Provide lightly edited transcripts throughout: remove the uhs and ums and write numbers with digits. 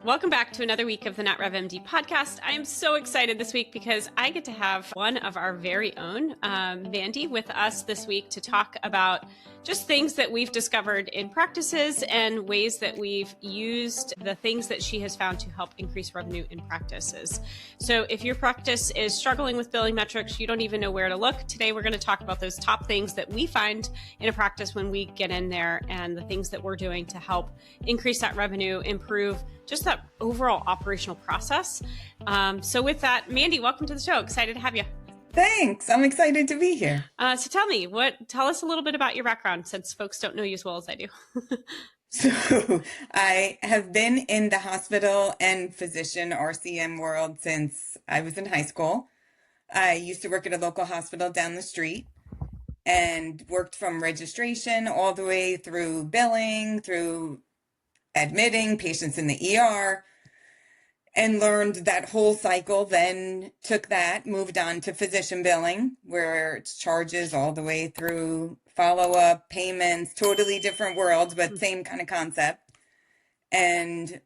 Welcome back to another week of the NatRevMD podcast. I am so excited this week because I get to have one of our very own, Mandy, with us this week to talk about just things that we've discovered in practices and ways that we've used the things that she has found to help increase revenue in practices. So if your practice is struggling with billing metrics, you don't even know where to look, today we're going to talk about those top things that we find in a practice when we get in there and the things that we're doing to help increase that revenue, improve just that overall operational process. So with that, Mandy, welcome to the show. Excited to have you. Thanks. I'm excited to be here. So tell us a little bit about your background, since folks don't know you as well as I do. So I have been in the hospital and physician RCM world since I was in high school. I used to work at a local hospital down the street and worked from registration all the way through billing, through admitting patients in the ER, and learned that whole cycle. Then took that, moved on to physician billing, where it's charges all the way through follow-up, payments, totally different worlds, but same kind of concept. And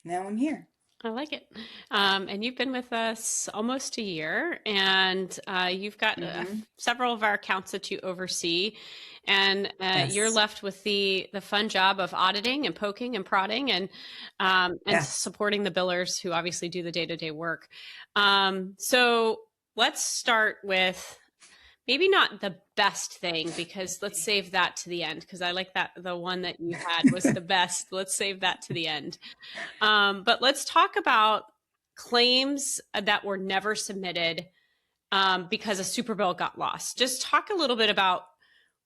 now I'm here. I like it. And you've been with us almost a year, and you've got several of our accounts that you oversee. And Yes. you're left with the fun job of auditing and poking and prodding and Yes. supporting the billers who obviously do the day-to-day work. So let's start with maybe not the best thing, because let's save that to the end, because I like that the one that you had was the best. Let's save that to the end. But let's talk about claims that were never submitted because a super bill got lost. Just talk a little bit about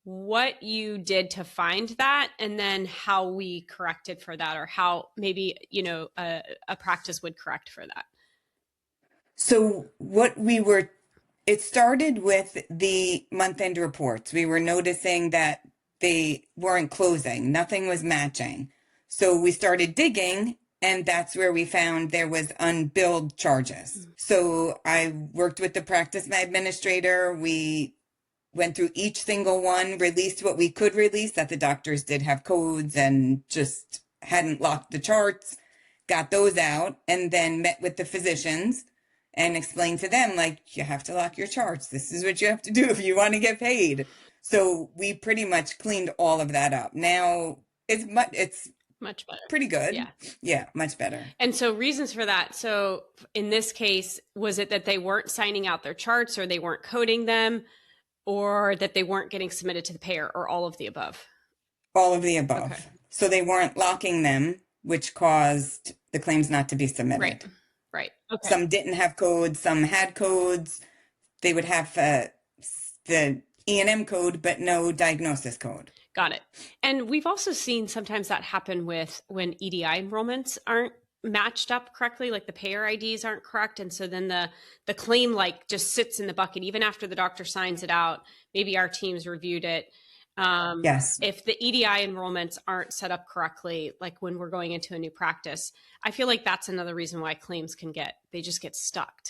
what you did to find that, and then how we corrected for that, or how maybe, a practice would correct for that. So it started with the month-end reports. We were noticing that they weren't closing. Nothing was matching. So we started digging, and that's where we found there was unbilled charges. So I worked with the practice administrator. We went through each single one, released what we could release, that the doctors did have codes and just hadn't locked the charts, got those out, and then met with the physicians and explained to them, like, you have to lock your charts. This is what you have to do if you want to get paid. So we pretty much cleaned all of that up. Now it's Much better. pretty good. Yeah. Yeah, much better. And so reasons for that. So in this case, was it that they weren't signing out their charts, or they weren't coding them, or that they weren't getting submitted to the payer, or all of the above? All of the above. Okay. So they weren't locking them, which caused the claims not to be submitted. Right. Okay. Some didn't have codes, some had codes. They would have the E&M code, but no diagnosis code. Got it. And we've also seen sometimes that happen with when EDI enrollments aren't matched up correctly, like the payer IDs aren't correct. And so then the claim just sits in the bucket, even after the doctor signs it out. Maybe our teams reviewed it. Yes. If the EDI enrollments aren't set up correctly, like when we're going into a new practice, I feel like that's another reason why claims they just get stuck.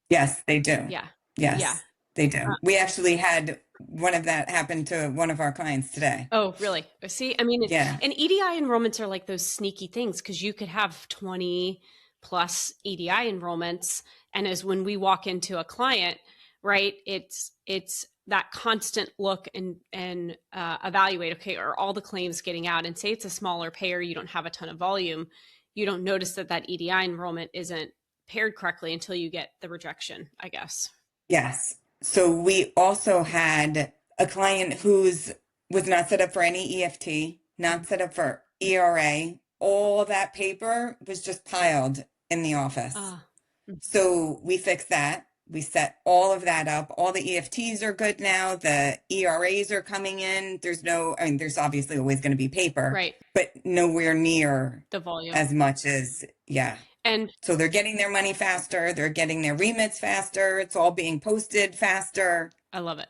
Yes, they do. Yeah. Yes, Yeah. they do. We actually had one of that happen to one of our clients today. Oh, really? See, I mean, Yeah. And EDI enrollments are like those sneaky things, because you could have 20 plus EDI enrollments. And as when we walk into a client, right, it's that constant look and evaluate, okay, are all the claims getting out? And say it's a smaller payer, you don't have a ton of volume, you don't notice that EDI enrollment isn't paired correctly until you get the rejection, I guess. Yes. So we also had a client whose was not set up for any EFT, not set up for ERA. All that paper was just piled in the office. So we fixed that. We set all of that up. All the EFTs are good now. The ERAs are coming in. There's obviously always going to be paper, Right. but nowhere near The volume as much as, yeah. And so they're getting their money faster. They're getting their remits faster. It's all being posted faster. I love it.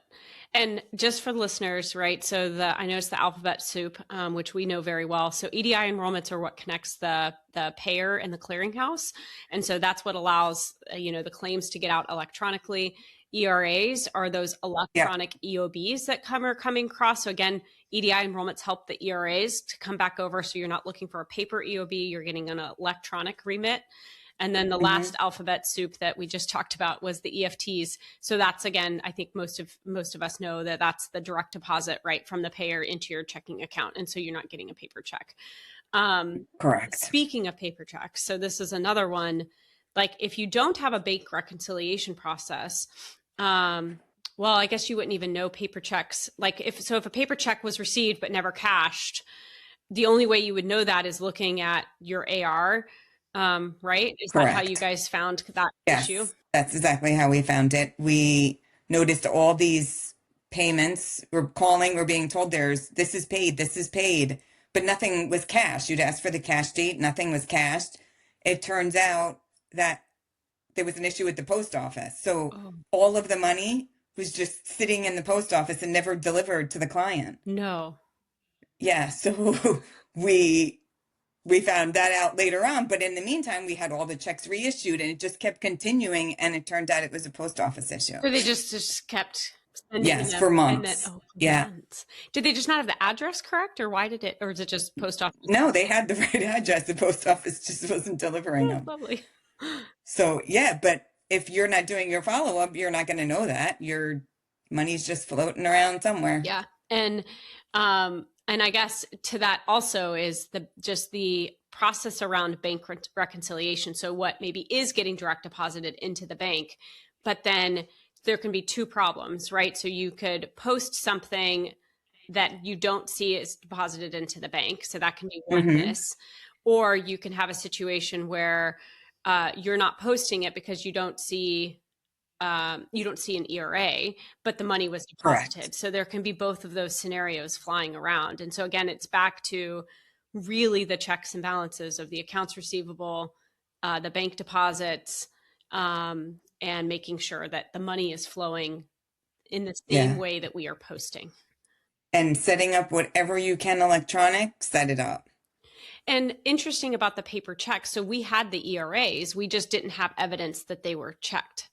And just for the listeners, right? So I know it's the alphabet soup, which we know very well. So EDI enrollments are what connects the payer and the clearinghouse. And so that's what allows, the claims to get out electronically. ERAs are those electronic EOBs that are coming across. So again, EDI enrollments help the ERAs to come back over. So you're not looking for a paper EOB, you're getting an electronic remit. And then the last alphabet soup that we just talked about was the EFTs. So that's, again, I think most of us know that that's the direct deposit right from the payer into your checking account. And so you're not getting a paper check. Correct. Speaking of paper checks, so this is another one. Like if you don't have a bank reconciliation process, well, I guess you wouldn't even know paper checks. Like if a paper check was received but never cashed, the only way you would know that is looking at your AR. Right? Is Correct. that how you guys found that issue? That's exactly how we found it. We noticed all these payments. We're calling, we're being told this is paid, but nothing was cashed. You'd ask for the cash date, nothing was cashed. It turns out that there was an issue with the post office. So all of the money was just sitting in the post office and never delivered to the client. No. Yeah, so we found that out later on, but in the meantime, we had all the checks reissued and it just kept continuing. And it turned out it was a post office issue. Or they just kept sending Yes, them for months. Months. Did they just not have the address correct, or or is it just post office? No, they had the right address. The post office just wasn't delivering them. Lovely. So yeah, but if you're not doing your follow-up, you're not going to know that. Your money's just floating around somewhere. Yeah. And I guess to that also is the process around bank reconciliation. So what maybe is getting direct deposited into the bank, but then there can be two problems, right? So you could post something that you don't see is deposited into the bank. So that can be one miss. Or you can have a situation where you're not posting it because you don't see an ERA, but the money was deposited. Correct. So there can be both of those scenarios flying around. And so again, it's back to really the checks and balances of the accounts receivable, the bank deposits, and making sure that the money is flowing in the same way that we are posting. And setting up whatever you can electronic, set it up. And interesting about the paper checks. So we had the ERAs, we just didn't have evidence that they were checked.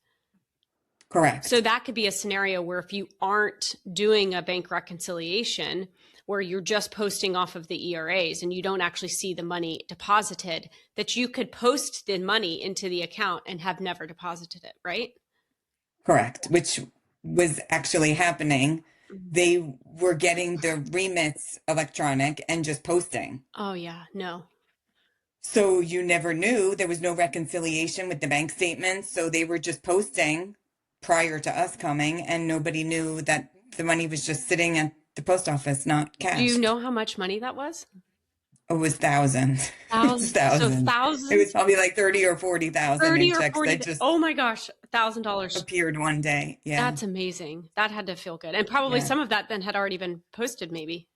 Correct. So that could be a scenario where if you aren't doing a bank reconciliation, where you're just posting off of the ERAs and you don't actually see the money deposited, that you could post the money into the account and have never deposited it, right? Correct, which was actually happening. They were getting the remits electronic and just posting. Oh, yeah, no. So you never knew. There was no reconciliation with the bank statements. So they were just posting prior to us coming, and nobody knew that the money was just sitting at the post office, not cashed. Do you know how much money that was? It was thousands. Thousands. So thousands. It was probably like 30 or 40,000 in checks that just oh my gosh, $1,000 appeared one day. Yeah, that's amazing. That had to feel good, and probably some of that then had already been posted. Maybe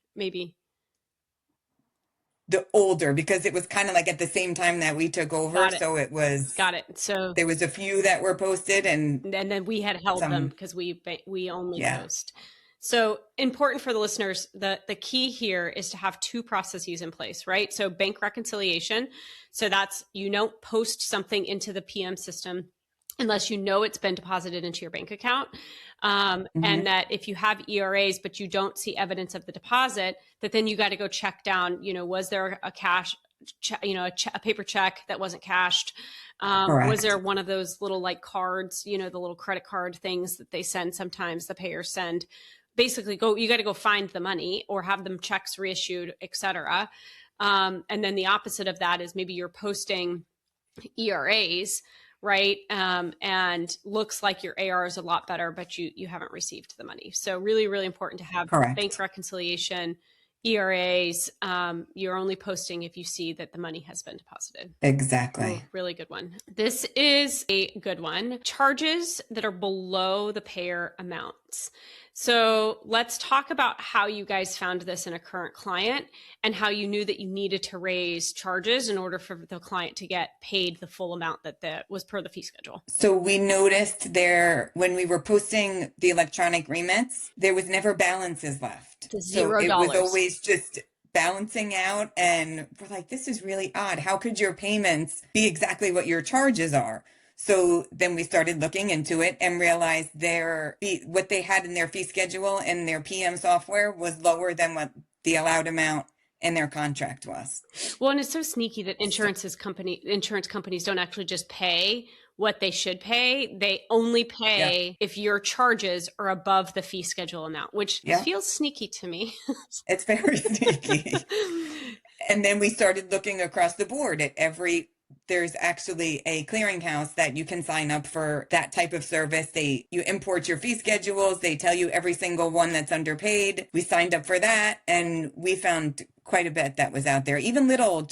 the older, because it was kind of like at the same time that we took over. So it was So there was a few that were posted, and then we had held them because we only post. So important for the listeners, the key here is to have two processes in place, right? So bank reconciliation. So that's, you don't post something into the PM system unless you know it's been deposited into your bank account. And that if you have ERAs, but you don't see evidence of the deposit, that then you got to go check down, was there a cash, a paper check that wasn't cashed? Was there one of those little like cards, the little credit card things that they send sometimes, the payers send? Basically you got to go find the money or have them checks reissued, et cetera. And then the opposite of that is maybe you're posting ERAs, right? And looks like your AR is a lot better, but you haven't received the money. So really, really important to have bank reconciliation, ERAs. You're only posting if you see that the money has been deposited. Exactly. Oh, really good one. This is a good one. Charges that are below the payer amounts. So let's talk about how you guys found this in a current client and how you knew that you needed to raise charges in order for the client to get paid the full amount that was per the fee schedule. So we noticed when we were posting the electronic remits, there was never balances left. $0. So it was always just balancing out, and we're like, this is really odd. How could your payments be exactly what your charges are? So then we started looking into it and realized what they had in their fee schedule and their PM software was lower than what the allowed amount in their contract was. Well, and it's so sneaky that insurance companies don't actually just pay what they should pay. They only pay if your charges are above the fee schedule amount, which feels sneaky to me. It's very sneaky. And then we started looking across the board at there's actually a clearinghouse that you can sign up for that type of service. You import your fee schedules. They tell you every single one that's underpaid. We signed up for that, and we found quite a bit that was out there. Even little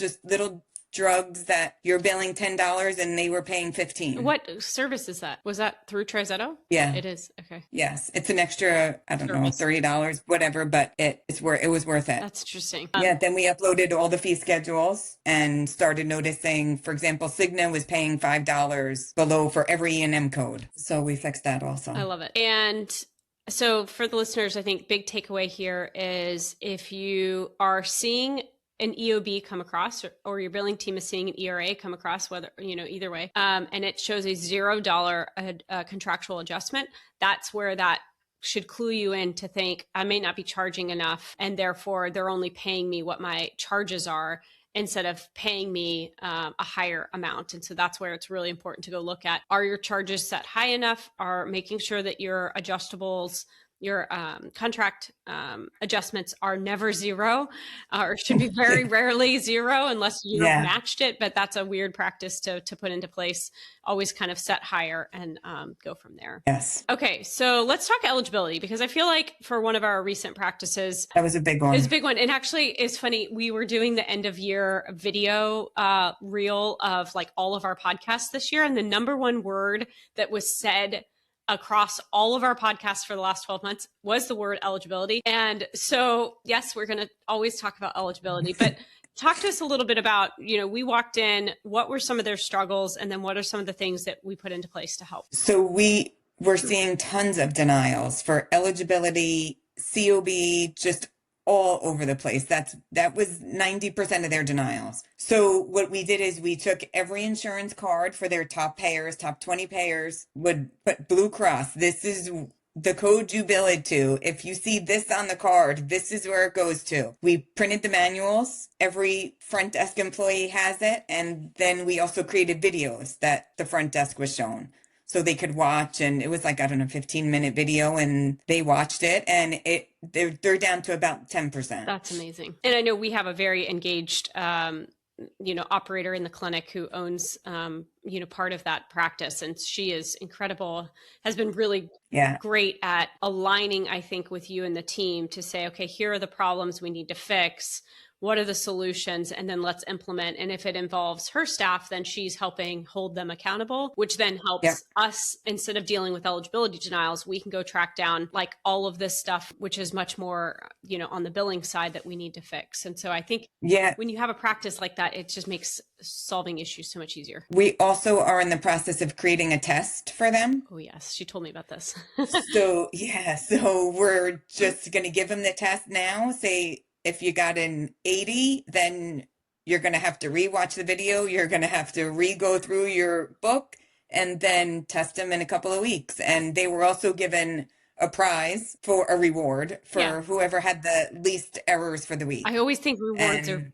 drugs that you're billing $10 and they were paying $15. What service is that? Was that through Trizetto? Yeah, it is. Okay. Yes, it's an extra, I don't know, $30, whatever, but it was worth it. That's interesting. Then we uploaded all the fee schedules and started noticing, for example, Cigna was paying $5 below for every E&M code. So we fixed that also. I love it. And so for the listeners, I think big takeaway here is if you are seeing an EOB come across, or your billing team is seeing an ERA come across, whether, either way, and it shows a $0 contractual adjustment, that's where that should clue you in to think, I may not be charging enough, and therefore they're only paying me what my charges are instead of paying me a higher amount. And so that's where it's really important to go look at, are your charges set high enough? Are making sure that your adjustables, your contract adjustments are never zero, or should be very rarely zero unless you have matched it. But that's a weird practice to put into place. Always kind of set higher and go from there. Yes. Okay, so let's talk eligibility, because I feel like for one of our recent practices, that was a big one. It was a big one. And actually, it's funny. We were doing the end of year video reel of like all of our podcasts this year, and the number one word that was said across all of our podcasts for the last 12 months was the word eligibility. And so, yes, we're going to always talk about eligibility, but talk to us a little bit about, we walked in, what were some of their struggles, and then what are some of the things that we put into place to help? So we were seeing tons of denials for eligibility, COB, just all over the place. That was 90% of their denials. So what we did is we took every insurance card for their top 20 payers, would put Blue Cross. This is the code you bill it to. If you see this on the card, this is where it goes to. We printed the manuals. Every front desk employee has it. And then we also created videos that the front desk was shown, so they could watch. And it was like, 15-minute video, and they watched it, and they're down to about 10%. That's amazing. And I know we have a very engaged, operator in the clinic who owns, part of that practice. And she is incredible, has been really great at aligning, I think, with you and the team to say, okay, here are the problems we need to fix. What are the solutions? And then let's implement. And if it involves her staff, then she's helping hold them accountable, which then helps us, instead of dealing with eligibility denials, we can go track down like all of this stuff, which is much more, on the billing side that we need to fix. And so I think when you have a practice like that, it just makes solving issues so much easier. We also are in the process of creating a test for them. Oh, yes. She told me about this. So we're just going to give them the test now. Say, if you got an 80, then you're going to have to rewatch the video. You're going to have to re-go through your book and then test them in a couple of weeks. And they were also given a prize for a reward for whoever had the least errors for the week. I always think rewards are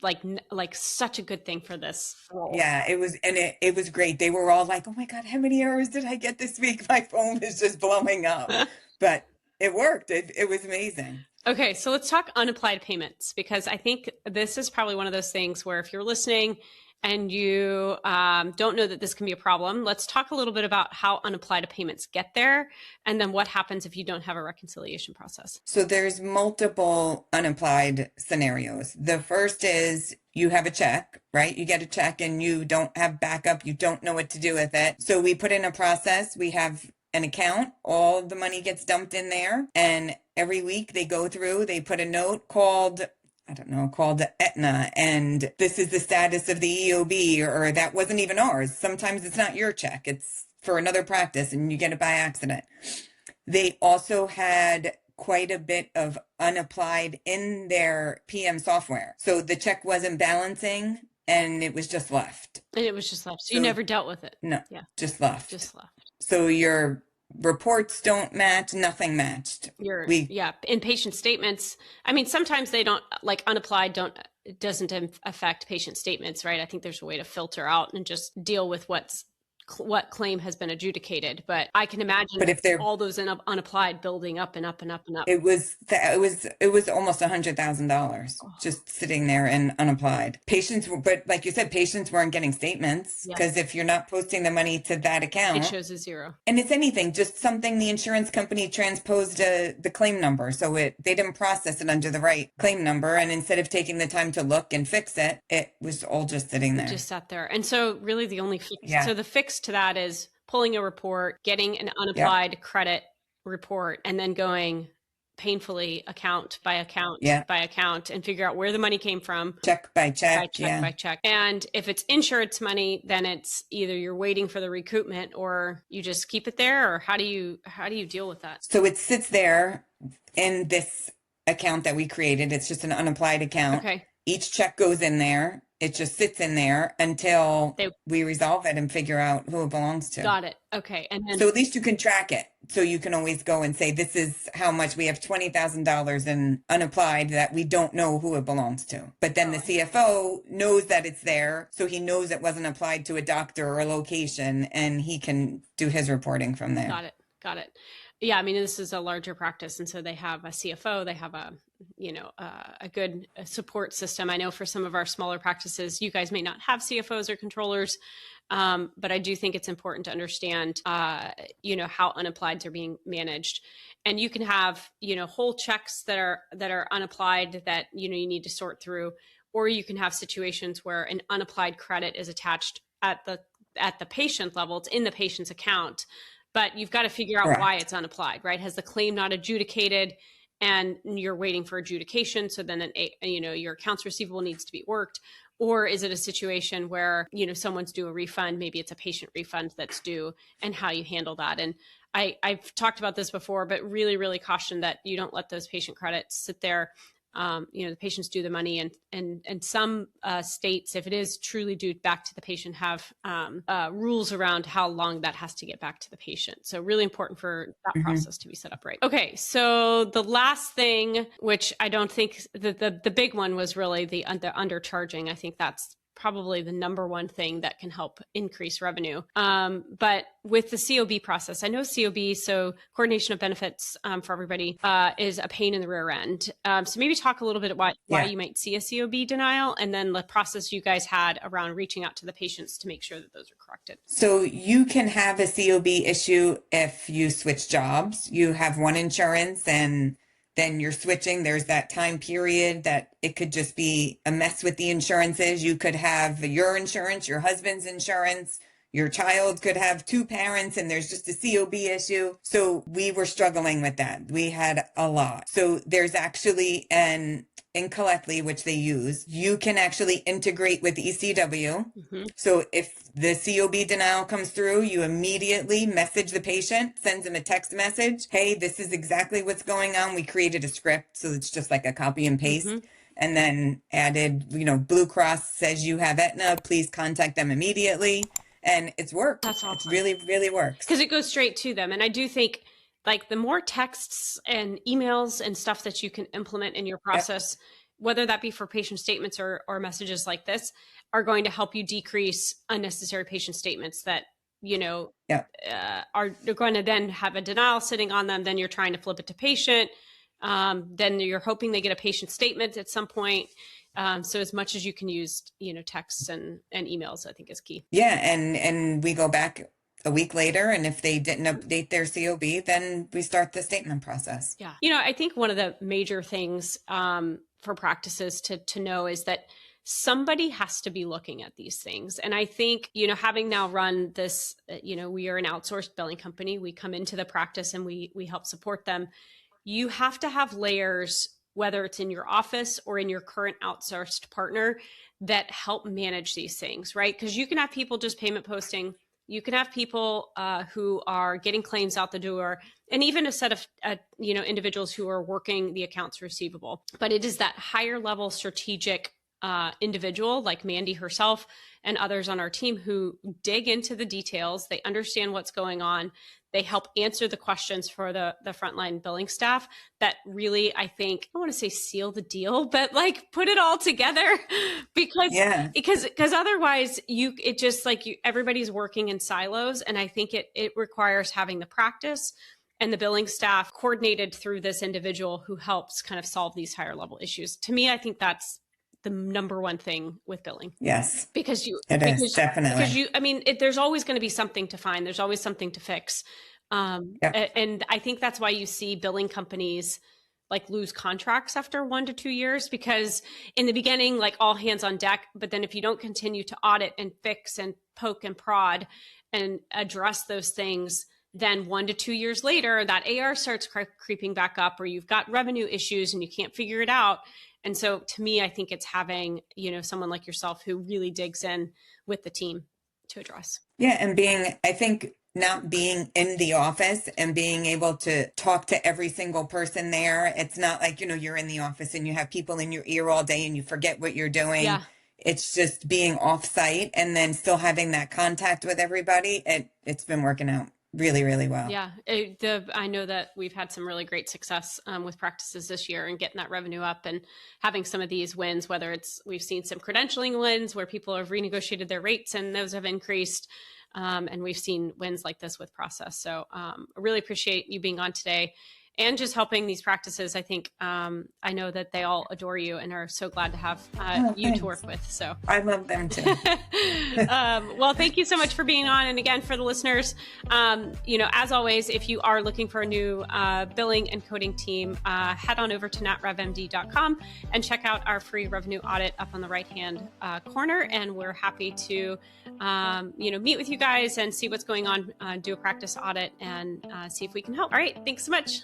like such a good thing for this role. Yeah, it was. And it was great. They were all like, oh my God, how many errors did I get this week? My phone is just blowing up. But it worked. It was amazing. Okay, so let's talk unapplied payments, because I think this is probably one of those things where if you're listening and you don't know that this can be a problem, let's talk a little bit about how unapplied payments get there, and then what happens if you don't have a reconciliation process. So there's multiple unapplied scenarios. The first is you have a check, right? You get a check and you don't have backup. You don't know what to do with it. So we put in a process. We have an account, all the money gets dumped in there, and every week they go through, they put a note called Aetna, and this is the status of the EOB, or that wasn't even ours. Sometimes it's not your check, it's for another practice and you get it by accident. They also had quite a bit of unapplied in their PM software. So the check wasn't balancing and it was just left. And it was just left. So you So never dealt with it. no, Yeah, just left. just left. So your reports don't match, nothing matched. Yeah, in patient statements, I mean, sometimes they don't, like unapplied doesn't affect patient statements, right? I think there's a way to filter out and just deal with what claim has been adjudicated. But I can imagine But if they're all those unapplied building up and up and up and up. it was almost $100,000 just sitting there and unapplied. Patients were, but like you said, patients weren't getting statements because if you're not posting the money to that account, it shows a zero. And it's anything, just something the insurance company transposed the claim number, so they didn't process it under the right claim number, and instead of taking the time to look and fix it, it was all just sitting there. It just sat there, and so really the only fix, so the fix to that is pulling a report, getting an unapplied credit report, and then going painfully account by account by account and figure out where the money came from, check by check by check. And if it's insurance money, then it's either you're waiting for the recoupment or you just keep it there, or how do you deal with that? So it sits there in this account that we created. It's just an unapplied account. Okay. Each check goes in there. It just sits in there until we resolve it and figure out who it belongs to. Got it. Okay. And then, so at least you can track it. So you can always go and say, this is how much we have, $20,000 in unapplied that we don't know who it belongs to. But then the CFO knows that it's there. So he knows it wasn't applied to a doctor or a location, and he can do his reporting from there. Got it. Yeah, I mean, this is a larger practice, and so they have a CFO, they have a good support system. I know for some of our smaller practices, you guys may not have CFOs or controllers, but I do think it's important to understand, how unapplieds are being managed. And you can have, whole checks that are unapplied that you need to sort through, or you can have situations where an unapplied credit is attached at the patient level. It's in the patient's account. But you've got to figure out why it's unapplied, right? Has the claim not adjudicated and you're waiting for adjudication? So then, your accounts receivable needs to be worked. Or is it a situation where, someone's due a refund, maybe it's a patient refund that's due, and how you handle that. And I've talked about this before, but really, really caution that you don't let those patient credits sit there. The patients due the money, and some states, if it is truly due back to the patient, have rules around how long that has to get back to the patient. So really important for that process to be set up right. Okay, so the last thing, which I don't think the big one was really the undercharging. I think that's probably the number one thing that can help increase revenue. But with the COB process, I know COB, so coordination of benefits for everybody, is a pain in the rear end. So maybe talk a little bit about why you might see a COB denial, and then the process you guys had around reaching out to the patients to make sure that those are corrected. So you can have a COB issue if you switch jobs. You have one insurance and then you're switching. There's that time period that it could just be a mess with the insurances. You could have your insurance, your husband's insurance, your child could have two parents, and there's just a COB issue. So we were struggling with that. We had a lot. So there's actually in Collectly, which they use, you can actually integrate with ECW. So if the COB denial comes through, you immediately message the patient, sends them a text message. Hey, this is exactly what's going on. We created a script, so it's just like a copy and paste. And then added, Blue Cross says you have Aetna, please contact them immediately. And it's worked. That's awesome. It really, really works. Because it goes straight to them. And I do think, like, the more texts and emails and stuff that you can implement in your process, whether that be for patient statements or messages like this, are going to help you decrease unnecessary patient statements that, are going to then have a denial sitting on them. Then you're trying to flip it to patient. Then you're hoping they get a patient statement at some point. So as much as you can use, texts and emails, I think is key. Yeah. And we go back a week later, and if they didn't update their COB, then we start the statement process. Yeah. I think one of the major things for practices to know is that somebody has to be looking at these things. And I think, having now run this, we are an outsourced billing company. We come into the practice and we help support them. You have to have layers, whether it's in your office or in your current outsourced partner, that help manage these things, right? Because you can have people just payment posting. You can have people who are getting claims out the door, and even a set of individuals who are working the accounts receivable. But it is that higher level strategic individual like Mandy herself and others on our team who dig into the details. They understand what's going on. They help answer the questions for the frontline billing staff that really, I think, I don't want to say seal the deal, but like put it all together Yeah. because otherwise it just like everybody's working in silos. And I think it requires having the practice and the billing staff coordinated through this individual who helps kind of solve these higher level issues. To me, I think that's the number one thing with billing. Yes. Because It is definitely. I mean, there's always going to be something to find. There's always something to fix. Yep. And I think that's why you see billing companies like lose contracts after 1 to 2 years, because in the beginning, like all hands on deck, but then if you don't continue to audit and fix and poke and prod and address those things, then 1 to 2 years later, that AR starts creeping back up, or you've got revenue issues and you can't figure it out. And so to me, I think it's having, someone like yourself who really digs in with the team to address. Yeah. And I think not being in the office and being able to talk to every single person there. It's not like, you're in the office and you have people in your ear all day and you forget what you're doing. Yeah. It's just being off site and then still having that contact with everybody. It's been working out really, really well. Yeah. I know that we've had some really great success with practices this year and getting that revenue up and having some of these wins, whether we've seen some credentialing wins where people have renegotiated their rates and those have increased. And we've seen wins like this with process. So I really appreciate you being on today and just helping these practices. I think I know that they all adore you and are so glad to have you to work with. So I love them too. Well, thank you so much for being on. And again, for the listeners, as always, if you are looking for a new billing and coding team, head on over to natrevmd.com and check out our free revenue audit up on the right-hand corner. And we're happy to, meet with you guys and see what's going on, do a practice audit and see if we can help. All right. Thanks so much.